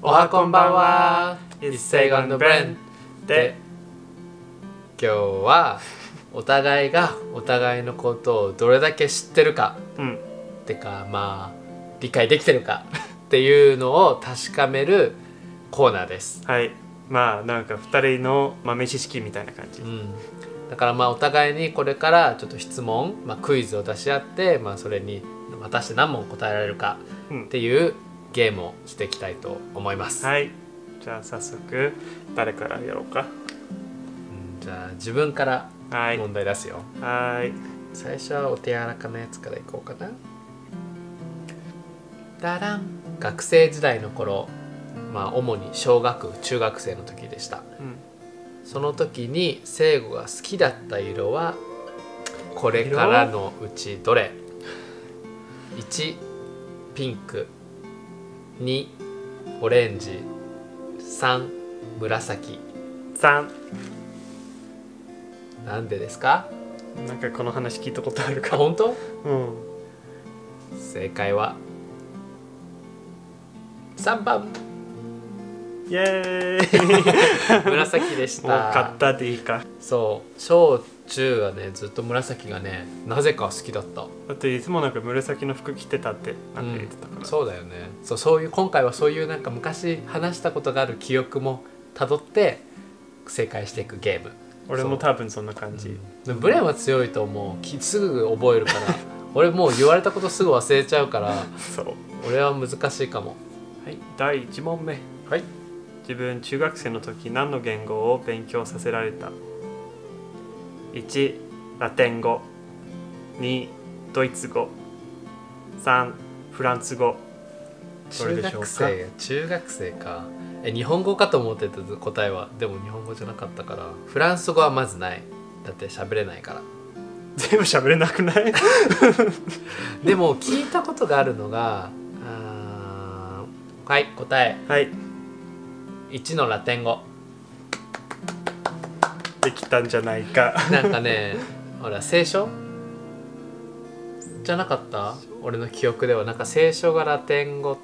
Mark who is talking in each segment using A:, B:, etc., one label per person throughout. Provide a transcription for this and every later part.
A: おはこんばんは。一斉ゴンのブレンで、今日はお互いがお互いのことをどれだけ知ってるか、ってかまあ理解できてるかっていうのを確かめるコーナーです。
B: はい。まあなんか2人の豆知識みたいな感じ。
A: だからまあお互いにこれからちょっと質問、クイズを出し合って、それに果たして何問答えられるかっていうゲームをしていきたいと思います。
B: はい。じゃあ早速誰からやろうか。
A: じゃあ自分から問題出すよ。
B: はい。
A: 最初はお手柔らかなやつからいこうかな。ダダン。学生時代の頃、主に小学中学生の時でした。その時に聖子が好きだった色はこれからのうちどれ？ 1 ピンク、2オレンジ、3紫。
B: 3。
A: なんでですか？
B: なんかこの話聞いたことあるか。
A: 本当？
B: うん。
A: 正解は3番。
B: イエーイ
A: 紫でした。
B: もう買ったでいいか。
A: そう小中はねずっと紫がねなぜか好きだった。
B: だっていつもなんか紫の服着てたってなんか言ってたから、
A: そうだよね。そういう今回はそういうなんか昔話したことがある記憶もたどって正解していくゲーム。
B: 俺も多分そんな感じ。
A: ブレンは強いと思う。すぐ覚えるから俺もう言われたことすぐ忘れちゃうから
B: そう
A: 俺は難しいかも。
B: はい、第1問目。
A: はい。
B: 自分中学生の時何の言語を勉強させられた？ 1 ラテン語、2ドイツ語、3フランス語。どれでしょうか？
A: 中学生か。日本語かと思ってた答えは。でも日本語じゃなかったから。フランス語はまずない。だって喋れないから。
B: 全部喋れなくない？
A: でも聞いたことがあるのがはい答え。
B: はい
A: 1のラテン語。
B: できたんじゃないか。
A: なんかねほら聖書じゃなかった？俺の記憶ではなんか聖書がラテン語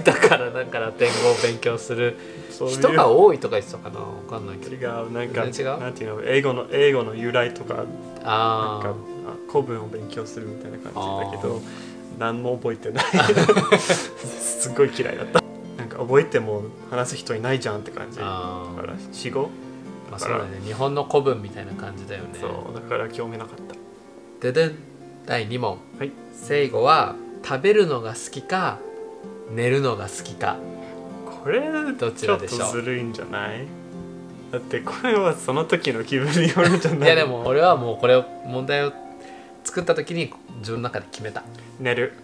A: だからなんかラテン語を勉強する人が多いとか言ってたかな。分かんないけど。
B: 違う。なんか
A: 全然違う。
B: なんていうの、英語の由来とかなんか古文を勉強するみたいな感じだけど何も覚えてない。すごい嫌いだった。なんか覚えても話す人いないじゃんって感じだから死語
A: そうだね。日本の古文みたいな感じだよね。
B: そうだから興味なかった。
A: ででん第2問。
B: はい。
A: 聖子は食べるのが好きか寝るのが好きか。
B: これ
A: どち
B: ちょっ
A: らでしょう？
B: とずるいんじゃない？だってこれはその時の気分によるんじゃない？
A: いやでも俺はもうこれを問題を作った時に自分の中で決めた。
B: 寝る。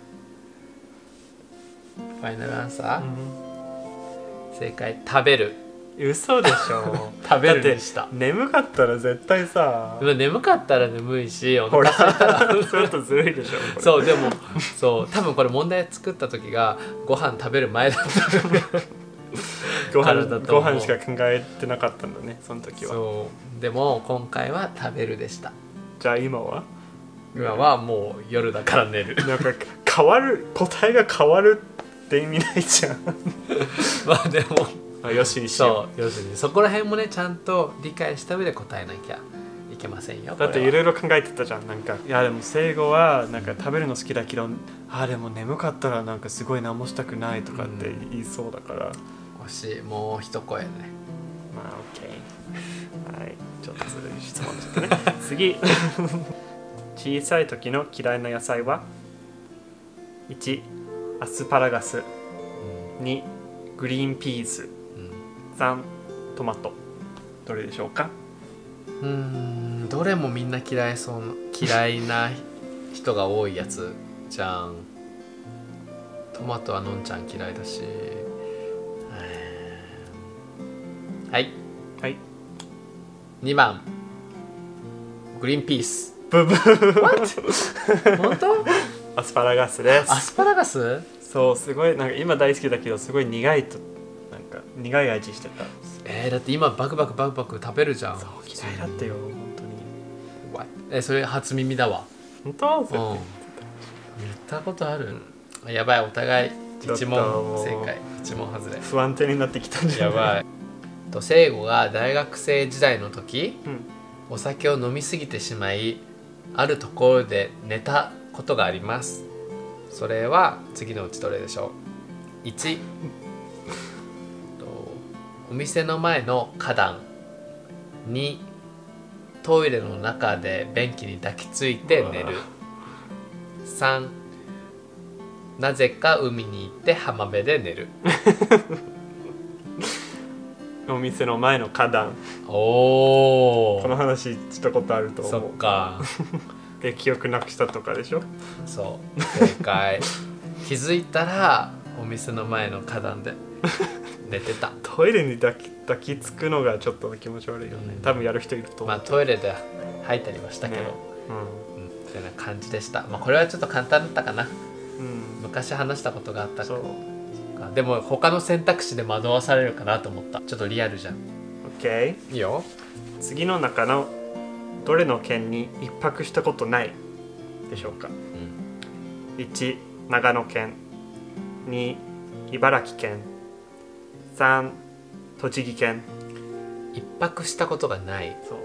A: ファイナルアンサー、正解食べる。
B: 嘘でしょ。
A: 食べるにした。
B: だって眠かったら絶対さ、
A: 眠かったら眠いしお
B: ほら
A: 腹空いたら
B: ちょっとずるいでしょこれ。
A: そうでもそう多分これ問題作った時がご飯食べる前だった
B: ご飯しか考えてなかったんだねその時は。
A: そうでも今回は食べるでした。
B: じゃあ今は
A: もう夜だから寝る。
B: なんか変わる、答えが変わるって意味ないじゃん。
A: でも
B: よしにしよ
A: う。要するにそこら辺もねちゃんと理解した上で答えなきゃいけませんよ。
B: だっていろいろ考えてたじゃん。なんかいやでも聖子はなんか食べるの好きだけどでも眠かったらなんかすごい何もしたくないとかって言いそうだから、
A: 惜しい。もう一声ね。
B: OK。はい、ちょっとずるい質問ちょっとね。次。小さい時の嫌いな野菜は？ 1 アスパラガス、2グリーンピース、3トマト。どれでしょうか？
A: どれもみんな嫌いな人が多いやつじゃん。トマトはのんちゃん嫌いだし。はい2番グリーンピース。
B: ブブ
A: ー。本当？
B: アスパラガスです。
A: アスパラガス？
B: そうすごいなんか今大好きだけどすごい苦いとなんか苦い味してた。
A: だって今バクバク食べるじゃん。
B: そう嫌いだったよ本当に。
A: それ初耳だわ。
B: 本当？
A: 言ったことある、やばい、お互い一問
B: ちょっともう
A: 正解、一問外れ。
B: 不安定になってきたんじゃない？
A: やばい。聖子が大学生時代の時、
B: うん
A: お酒を飲みすぎてしまい、あるところで寝たことがあります。それは次のうちどれでしょう。1、お店の前の花壇。2、トイレの中で便器に抱きついて寝る。3、なぜか海に行って浜辺で寝る。
B: お店の前の花壇。
A: お
B: この話したことあると思う。
A: そっか。
B: で記憶なくしたとかでしょ。
A: そう正解。気づいたらお店の前の花壇で寝てた。
B: トイレに抱きつくのがちょっと気持ち悪いよね、多分やる人いると思う。
A: まあトイレで吐いたりはしたけど、
B: ね
A: そういうような感じでした。まあこれはちょっと簡単だったかな。
B: うん
A: 昔話したことがあったか
B: そう
A: ら。でも他の選択肢で惑わされるかなと思った。ちょっとリアルじゃん。
B: OK。
A: いいよ。
B: 次の中のどれの県に一泊したことないでしょうか。1、長野県。2、茨城県。3、栃木県。
A: 一泊したことがない。
B: そう。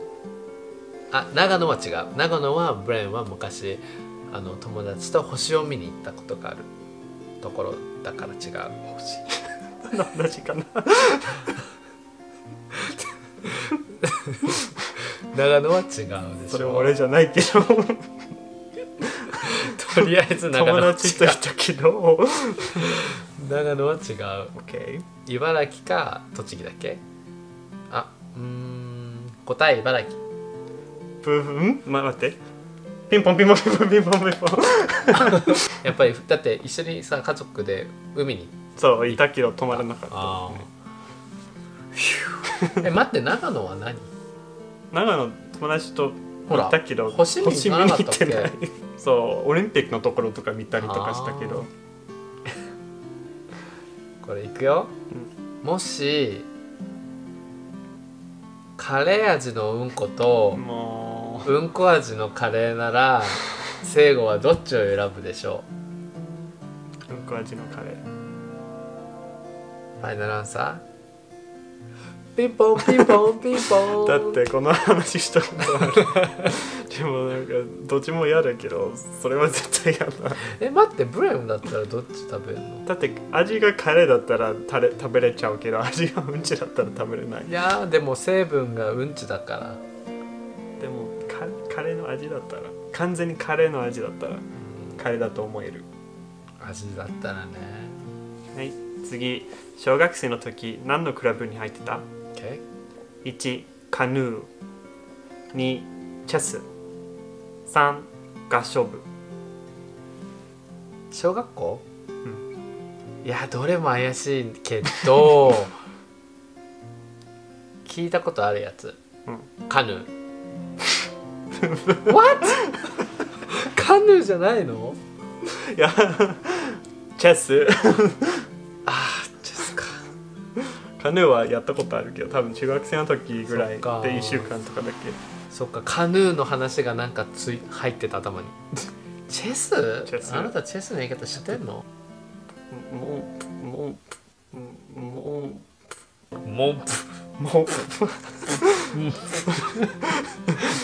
A: あ、長野は違う。長野はブレンは昔友達と星を見に行ったことがあるところだから違う。
B: 星同じかな。
A: 長野は違うでしょ。
B: それは俺じゃないけど。
A: とりあえず長野
B: 友
A: は違う。
B: 達といたけど。
A: 長野は違う。
B: OK。
A: 茨城か栃木だっけ。あ、答え茨城。
B: ブーフン、待って。ピンポンピンポンピンポンピンポンピンポン。
A: やっぱりだって一緒にさ家族で海に。
B: そういたけど止まらなかった、
A: あー待って、長野は何。
B: 長野友達と
A: ほら
B: いたけど
A: 星見に行かなかったっけ。
B: 星見に行ってない。そうオリンピックのところとか見たりとかしたけど。
A: これいくよ、もしカレー味のうんこと
B: も
A: うんこ味のカレーなら聖子はどっちを選ぶでしょ
B: ううんこ味のカレー。
A: う。ファイナルアンサー。ピンポンピンポンピンポン。
B: だってこの話したことある。でもなんかどっちも嫌だけどそれは絶対嫌だ。
A: 待って、ブレムだったらどっち食べるの。
B: だって味がカレーだったら食べれちゃうけど味がうんちだったら食べれない。
A: いやーでも成分がうんちだから。
B: でもカレーの味だったら完全にカレーの味だったらカレーだと思える。
A: 味だったらね。
B: はい次、小学生の時何のクラブに入ってた？
A: OK。
B: 1、カヌー。2、チェス。3、合唱部。
A: 小学校、いやどれも怪しいけど聞いたことあるやつ、カヌー。What？ カヌーじゃないの？
B: いやチェス。
A: あーチェスか。
B: カヌーはやったことあるけど多分中学生の時ぐらいで
A: そっか
B: 1週間とかだけ。
A: そっか、カヌーの話がなんか入ってた頭に。チェス？
B: チェス
A: あなたチェスの言い方知ってんの？
B: モン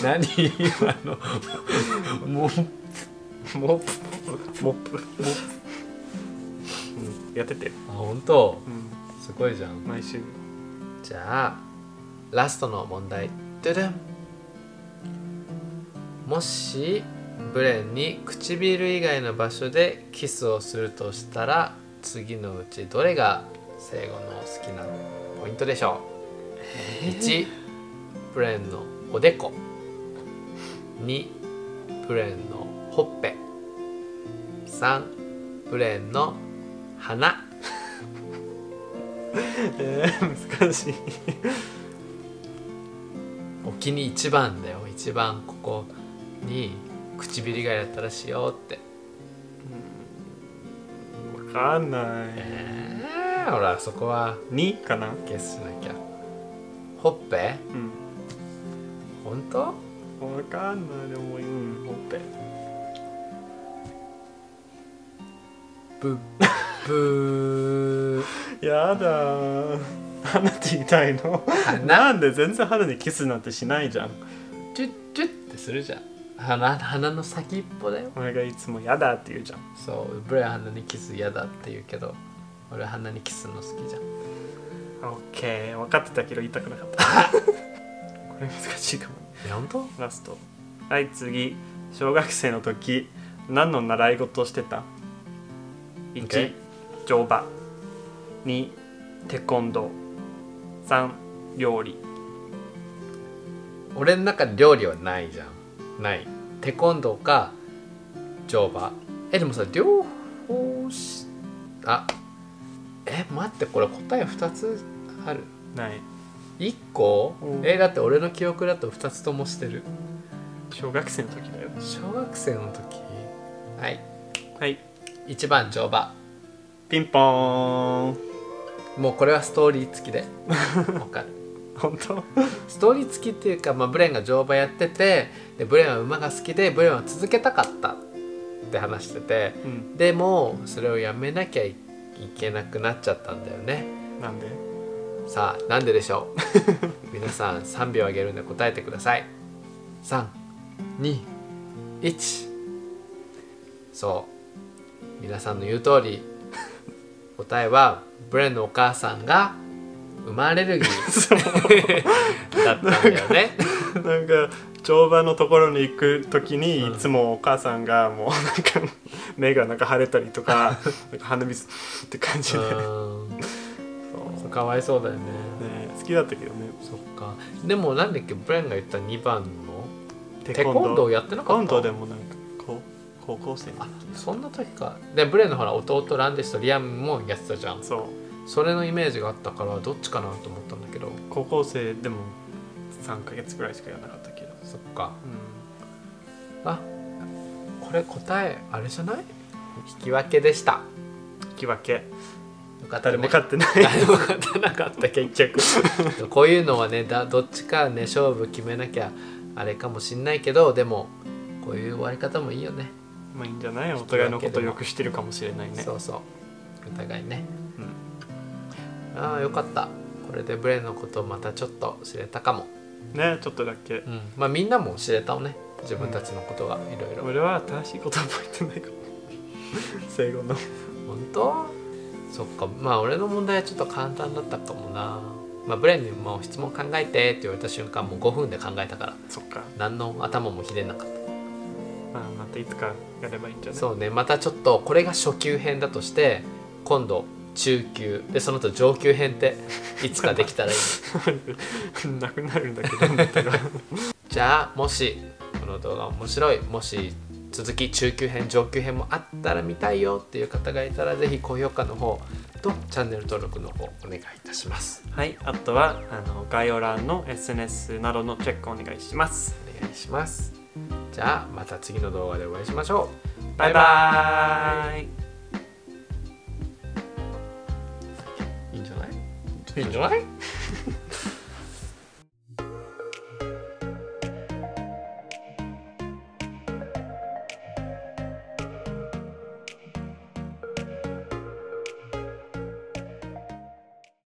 A: 何今の
B: モップやってて、
A: あ、本当？すごいじゃん。
B: 毎週。
A: じゃあラストの問題。ドゥドゥン。もしブレンに唇以外の場所でキスをするとしたら次のうちどれが聖子の好きなポイントでしょう。1、ブレンのおでこ。2、ブレンのほっぺ。3、ブレンの鼻。
B: 難しい。
A: お気に一番だよ。一番ここに唇以外だったらしようって。
B: 分かんない。
A: ほらそこは
B: 2かな。
A: ゲスしなきゃ。ほっぺ？本当？
B: 分かんない。でもほっぺ。
A: ブブー。
B: やだー。花って言いたいの？なんで全然花にキスなんてしないじゃん。
A: チュッチュッってするじゃん。鼻の先っぽだよ。
B: 俺がいつもやだって言うじゃん。
A: そうブレは鼻にキス嫌だって言うけど、俺は鼻にキスの好きじゃん。
B: オッケー、分かってたけど言いたくなかったこれ難しいかも。
A: 本当？
B: ラスト。はい次。小学生の時何の習い事をしてた？ 1、Okay. 乗馬。2、テコンドー。3、料理。
A: 俺の中で料理はないじゃん。ない。テコンドーか乗馬。でもさ両方待ってこれ答え2つある。
B: ない。
A: 1個？だって俺の記憶だと2つともしてる。
B: 小学生の時だよ。
A: 小学生の時。はい
B: はい
A: 1番乗馬。
B: ピンポーン。
A: もうこれはストーリー付きでわかる。
B: 本当？
A: ストーリー付きっていうか、ブレンが乗馬やってて、でブレンは馬が好きでブレンは続けたかったって話してて、でもそれをやめなきゃいけなくなっちゃったんだよね。
B: なんで？
A: さあなんででしょう皆さん3秒あげるんで答えてください。3、2、1。そう皆さんの言う通り答えはブレンのお母さんが馬アレルギーだったんだよね。
B: なんか乗馬のところに行く時に、いつもお母さんがもうなんか目がなんか腫れたりとかなんか鼻水って感じで
A: そうかわいそうだよね。
B: 好きだったけどね。
A: そっか。でもなんだっけブレンが言った2番のテコンドーやってなかった？
B: テコンドーでもなんか高校生の時。
A: そんな時か。でブレンのほら弟ランディスとリアムもやってたじゃん。それのイメージがあったからどっちかなと思ったんだけど、
B: 高校生でも3ヶ月ぐらいしかやらなかったけど。
A: そっか、これ答えあれじゃない？引き分けでした。
B: 引き分け。
A: よかったね。
B: 誰も勝ってない。
A: 誰も勝てなかった結局こういうのはねどっちかね勝負決めなきゃあれかもしんないけど、でもこういう終わり方もいいよね。
B: まあいいんじゃない？お互いのことをよく知ってるかもしれないね。
A: そうそうお互いね、よかった。これでブレンのことをまたちょっと知れたかも
B: ね。ちょっとだけ、
A: みんなも知れたね、自分たちのことがいろいろ。
B: 俺は正しいこと覚えてないかも生後の。
A: 本当？そっか。俺の問題はちょっと簡単だったかもな。ブレンにも質問考えてって言われた瞬間もう5分で考えたから。
B: そっか。
A: 何の頭もひねんなかった。
B: またいつかやればいいんじゃない？そう
A: ね。またちょっとこれが初級編だとして今度中級でその後上級編っていつかできたらいい
B: なくなるんだけどだったら
A: じゃあもしこの動画面白い、もし続き中級編上級編もあったら見たいよっていう方がいたらぜひ高評価の方とチャンネル登録の方お願いいたします。
B: はい、あとは概要欄の SNS などのチェックお願いします。
A: お願いします。じゃあまた次の動画でお会いしましょう。
B: バイバーイ。
A: いいんじゃない？いいんじゃない？